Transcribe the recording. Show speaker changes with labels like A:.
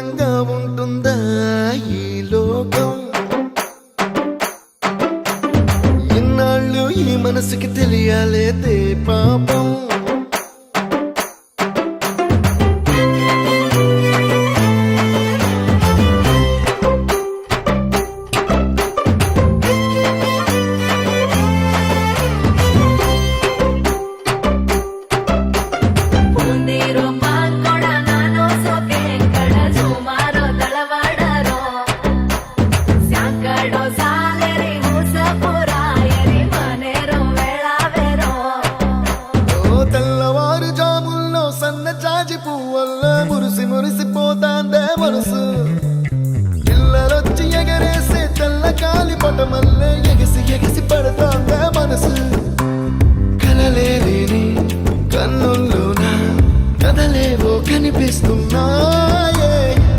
A: ఉంటుందా ఈ లోకం ఇన్నాళ్ళు ఈ మనసుకి తెలియాలేదే పాపం మురిసిపోతాందే మనసు పిల్లలొచ్చి ఎగరేసే తెల్ల కాలి పటమల్లే ఎగసి ఎగసి పడతాందే మనసు కలలేని కన్నుల్లోనా కదలేవో కనిపిస్తున్నా